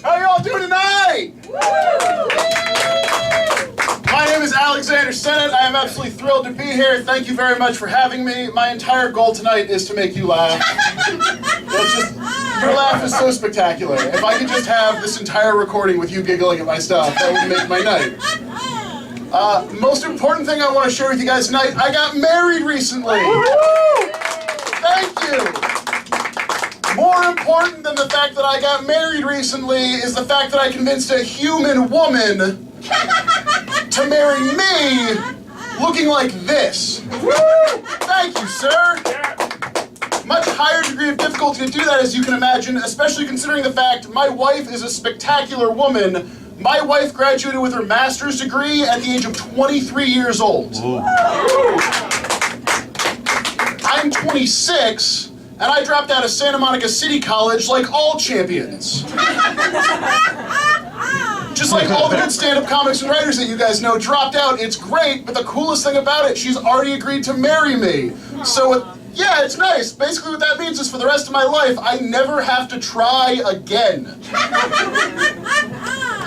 How y'all doing tonight? My name is Alexander Sennett. I am absolutely thrilled to be here. Thank you very much for having me. My entire goal tonight is to make you laugh. Your laugh is so spectacular. If I could just have this entire recording with you giggling at my stuff, that would make my night. Most important thing I want to share with you guys tonight, I got married recently. Thank you. More important than the fact that I got married recently is the fact that I convinced a human woman to marry me looking like this. Thank you, sir. Much higher degree of difficulty to do that, as you can imagine, especially considering the fact my wife is a spectacular woman. My wife graduated with her master's degree at the age of 23 years old. I'm 26, and I dropped out of Santa Monica City College like all champions. Just like all the good stand-up comics and writers that you guys know dropped out. It's great, but the coolest thing about it, she's already agreed to marry me. So, yeah, it's nice. Basically what that means is for the rest of my life, I never have to try again.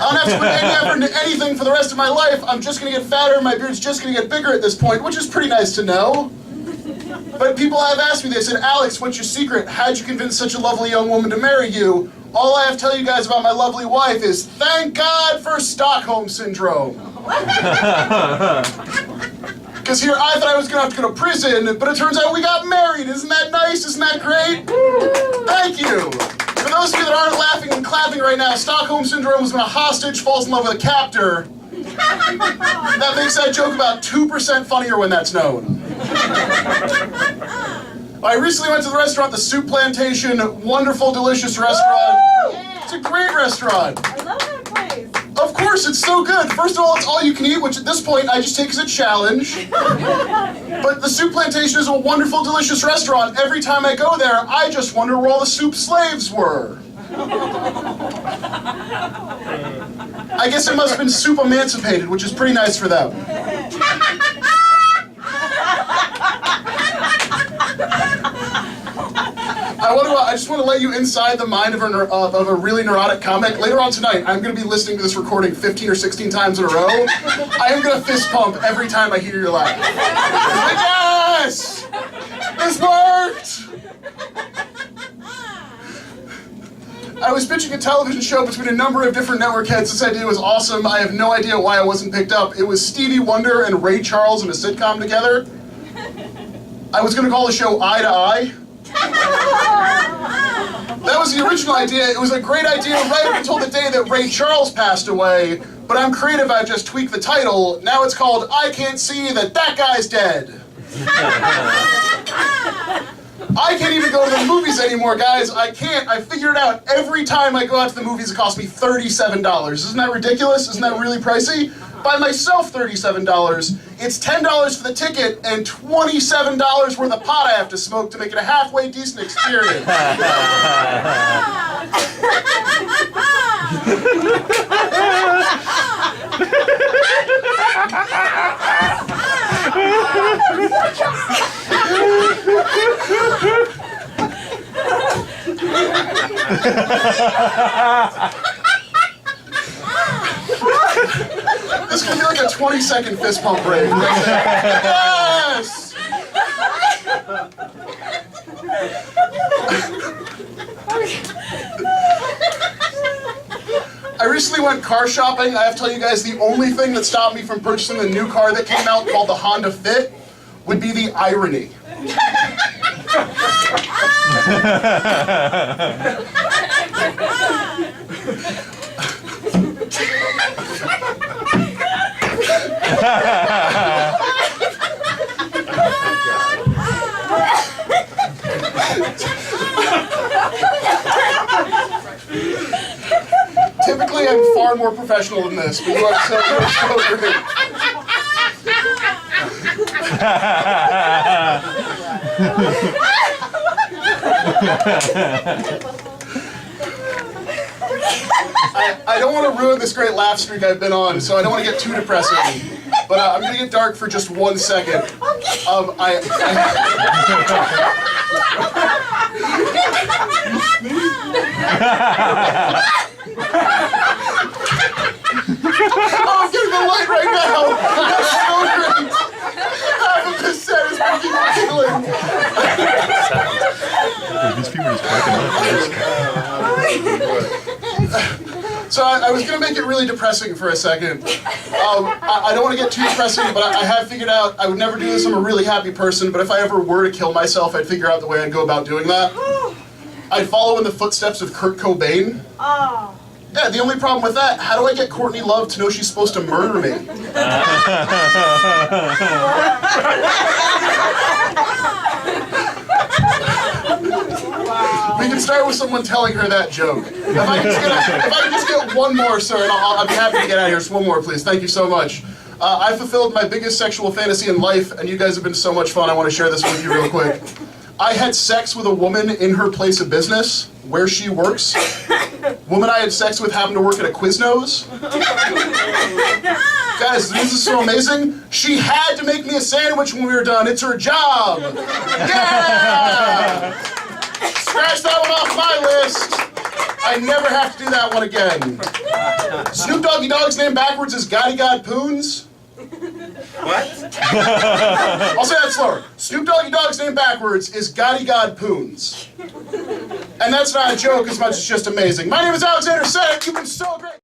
I don't have to put any effort into anything for the rest of my life. I'm just going to get fatter and my beard's just going to get bigger at this point, which is pretty nice to know. But people have asked me, they said, Alex, what's your secret? How'd you convince such a lovely young woman to marry you? All I have to tell you guys about my lovely wife is, thank God for Stockholm Syndrome. Because here, I thought I was going to have to go to prison, but it turns out we got married. Isn't that nice? Isn't that great? Thank you. For those of you that aren't laughing and clapping right now, Stockholm Syndrome is when a hostage falls in love with a captor. That makes that joke about 2% funnier when that's known. I recently went to the restaurant, the Soup Plantation. Wonderful, delicious restaurant. It's a great restaurant. I love that place. Of course, it's so good. First of all, it's all you can eat, which at this point I just take as a challenge. But the Soup Plantation is a wonderful, delicious restaurant. Every time I go there, I just wonder where all the soup slaves were. I guess it must have been soup emancipated, which is pretty nice for them. I just want to let you inside the mind of a really neurotic comic. Later on tonight, I'm going to be listening to this recording 15 or 16 times in a row. I am going to fist pump every time I hear your laugh. Yes! This worked! I was pitching a television show between a number of different network heads. This idea was awesome. I have no idea why I wasn't picked up. It was Stevie Wonder and Ray Charles in a sitcom together. I was going to call the show Eye to Eye. That was the original idea. It was a great idea right up until the day that Ray Charles passed away. But I'm creative, I just tweaked the title. Now it's called I Can't See That That Guy's Dead. I can't even go to the movies anymore, guys. I can't. I figured it out. Every time I go out to the movies, it costs me $37. Isn't that ridiculous? Isn't that really pricey? Buy myself $37. It's $10 for the ticket and $27 worth of pot I have to smoke to make it a halfway decent experience. This is going to be like a 20-second fist pump break. Yes! I recently went car shopping. I have to tell you guys, the only thing that stopped me from purchasing the new car that came out called the Honda Fit would be the irony. Typically, I'm far more professional than this, but you are so great. I don't want to ruin this great laugh streak I've been on, so I don't want to get too depressing. But I'm going to get dark for just 1 second. Oh, I'm getting the light right now. That's so great. Half of this set is making me giggling. These people are just fucking up. So I was going to make it really depressing for a second. I don't want to get too depressing, but I have figured out I would never do this. I'm a really happy person, but if I ever were to kill myself, I'd figure out the way I'd go about doing that. I'd follow in the footsteps of Kurt Cobain. Oh. Yeah, the only problem with that, how do I get Courtney Love to know she's supposed to murder me? We can start with someone telling her that joke. If I can just get one more, sir, and I'll be happy to get out of here. Just one more, please. Thank you so much. I fulfilled my biggest sexual fantasy in life, and you guys have been so much fun. I want to share this with you real quick. I had sex with a woman in her place of business, where she works. Woman I had sex with happened to work at a Quiznos. Guys, this is so amazing. She had to make me a sandwich when we were done. It's her job. Yeah! Scratch that one off my list. I never have to do that one again. Snoop Doggy Dogg's name backwards is Gotti God Poons. What? I'll say that slower. Snoop Doggy Dogg's name backwards is Gotti God Poons. And that's not a joke as much as just amazing. My name is Alexander Sedek. You've been so great.